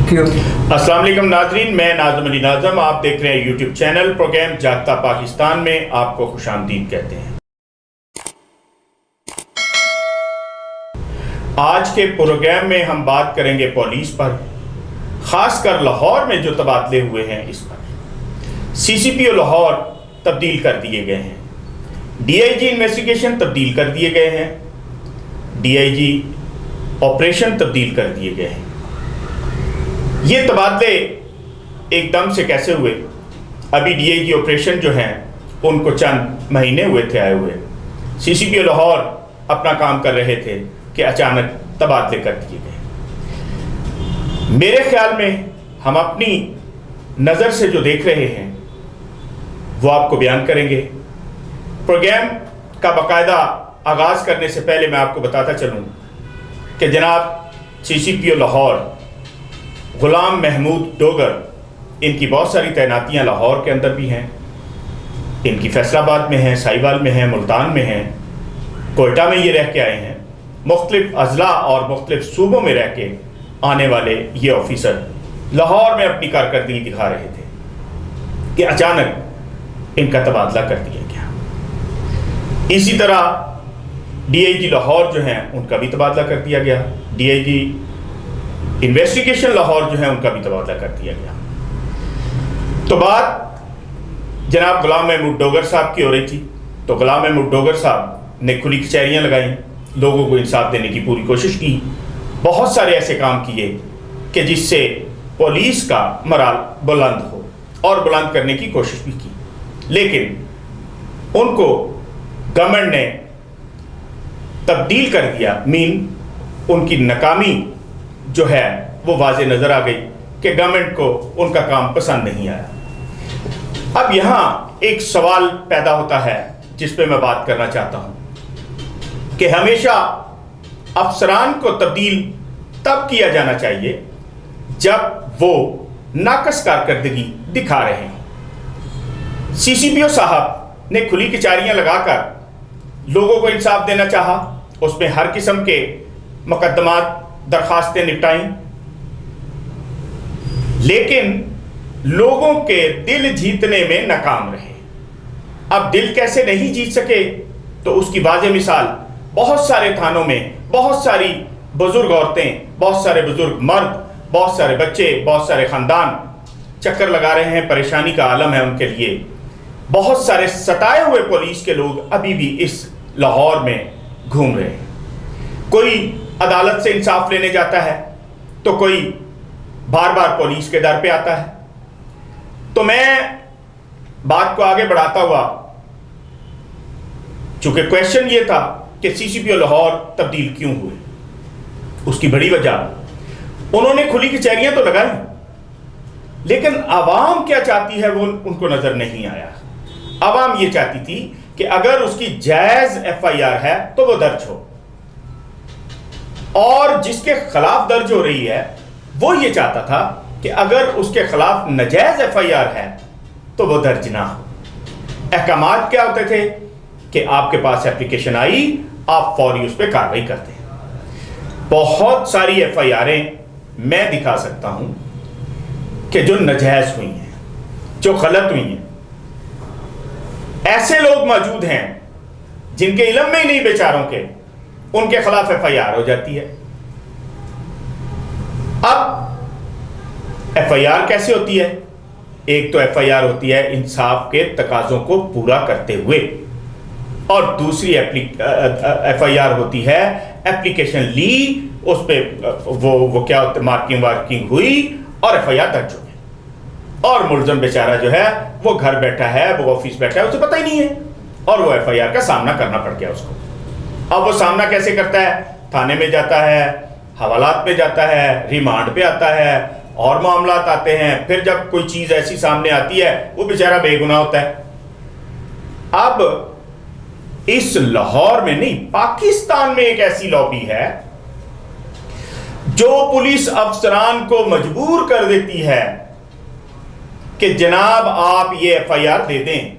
अस्सलाम वालेकुम नाजरीन, मैं नाज़िम अली नाज़िम, आप देख रहे हैं यूट्यूब चैनल प्रोग्राम जागता पाकिस्तान में आपको खुशामदीद कहते हैं। आज के प्रोग्राम में हम बात करेंगे पुलिस पर, ख़ासकर लाहौर में जो तबादले हुए हैं इस पर। CCPO लाहौर तब्दील कर दिए गए हैं, DIG इन्वेस्टिगेशन तब्दील कर दिए गए हैं, DIG ऑपरेशन तब्दील कर दिए गए हैं। ये तबादले एकदम से कैसे हुए? अभी DIG ऑपरेशन जो हैं उनको चंद महीने हुए थे आए हुए। CCPO लाहौर अपना काम कर रहे थे कि अचानक तबादले कर दिए गए। मेरे ख्याल में हम अपनी नज़र से जो देख रहे हैं वो आपको बयान करेंगे। प्रोग्राम का बाकायदा आगाज़ करने से पहले मैं आपको बताता चलूँ कि जनाब CCPO लाहौर गुलाम महमूद डोगर, इनकी बहुत सारी तैनातियाँ लाहौर के अंदर भी हैं, इनकी फैसलाबाद में हैं, साहिवाल में हैं, मुल्तान में हैं, कोयटा में ये रह के आए हैं। मुख्तलिफ अजला और मुख्तलिफ सूबों में रह के आने वाले ये ऑफिसर लाहौर में अपनी कारकर्दगी दिखा रहे थे कि अचानक इनका तबादला कर दिया गया। इसी तरह DIG लाहौर जो हैं उनका भी तबादला कर दिया गया, DIG इन्वेस्टिगेशन लाहौर जो है उनका भी तबादला कर दिया गया। तो बात जनाब गुलाम महमूद डोगर साहब की हो रही थी, तो गुलाम महमूद डोगर साहब ने खुली कचहरियाँ लगाई, लोगों को इंसाफ देने की पूरी कोशिश की, बहुत सारे ऐसे काम किए कि जिससे पुलिस का मराल बुलंद हो और बुलंद करने की कोशिश भी की, लेकिन उनको गवर्नमेंट ने तब्दील कर दिया। उनकी नाकामी जो है वो वाज़े नज़र आ गई कि गवर्नमेंट को उनका काम पसंद नहीं आया। अब यहाँ एक सवाल पैदा होता है जिस पे मैं बात करना चाहता हूँ कि हमेशा अफसरान को तब्दील तब किया जाना चाहिए जब वो नाकस कारकर्दगी दिखा रहे हैं। CCPO साहब ने खुली कचहरियाँ लगाकर लोगों को इंसाफ देना चाहा, उसमें हर किस्म के मुकदमात दरखास्तें निपटाई, लेकिन लोगों के दिल जीतने में नाकाम रहे। अब दिल कैसे नहीं जीत सके तो उसकी वाज़ेह मिसाल बहुत सारे थानों में बहुत सारी बुजुर्ग औरतें, बहुत सारे बुजुर्ग मर्द, बहुत सारे बच्चे, बहुत सारे ख़ानदान चक्कर लगा रहे हैं, परेशानी का आलम है उनके लिए। बहुत सारे सताए हुए पुलिस के लोग अभी भी इस लाहौर में घूम रहे हैं। कोई अदालत से इंसाफ लेने जाता है तो कोई बार बार पुलिस के दर पे आता है। तो मैं बात को आगे बढ़ाता हुआ, चूंकि क्वेश्चन ये था कि CCPO लाहौर तब्दील क्यों हुए, उसकी बड़ी वजह उन्होंने खुली कचहरियां तो लगाई, लेकिन आवाम क्या चाहती है वो उनको नजर नहीं आया। आवाम ये चाहती थी कि अगर उसकी जायज FIR है तो वो दर्ज हो, और जिसके खिलाफ दर्ज हो रही है वो ये चाहता था कि अगर उसके खिलाफ नाजायज FIR है तो वो दर्ज ना हो। अहकामात क्या होते थे कि आपके पास एप्लीकेशन आई, आप फौरी उस पर कार्रवाई करते हैं। बहुत सारी FIRें मैं दिखा सकता हूं कि जो नाजायज हुई हैं, जो गलत हुई हैं। ऐसे लोग मौजूद हैं जिनके इल्म में ही नहीं बेचारों के, उनके खिलाफ FIR हो जाती है। अब FIR कैसे होती है? एक तो FIR होती है इंसाफ के तकाजों को पूरा करते हुए, और दूसरी FIR होती है एप्लीकेशन ली, उस पर वो क्या होता है, मार्किंग वार्किंग हुई और FIR दर्ज हो गई, और मुलजम बेचारा जो है वो घर बैठा है, वो ऑफिस बैठा है, उसे पता ही नहीं है, और वो FIR का सामना करना पड़ गया उसको। अब वो सामना कैसे करता है? थाने में जाता है, हवालात पे जाता है, रिमांड पे आता है, और मामलात आते हैं। फिर जब कोई चीज़ ऐसी सामने आती है वो बेचारा बेगुनाह होता है। अब इस लाहौर में नहीं, पाकिस्तान में एक ऐसी लॉबी है जो पुलिस अफसरान को मजबूर कर देती है कि जनाब आप ये FIR दे दें,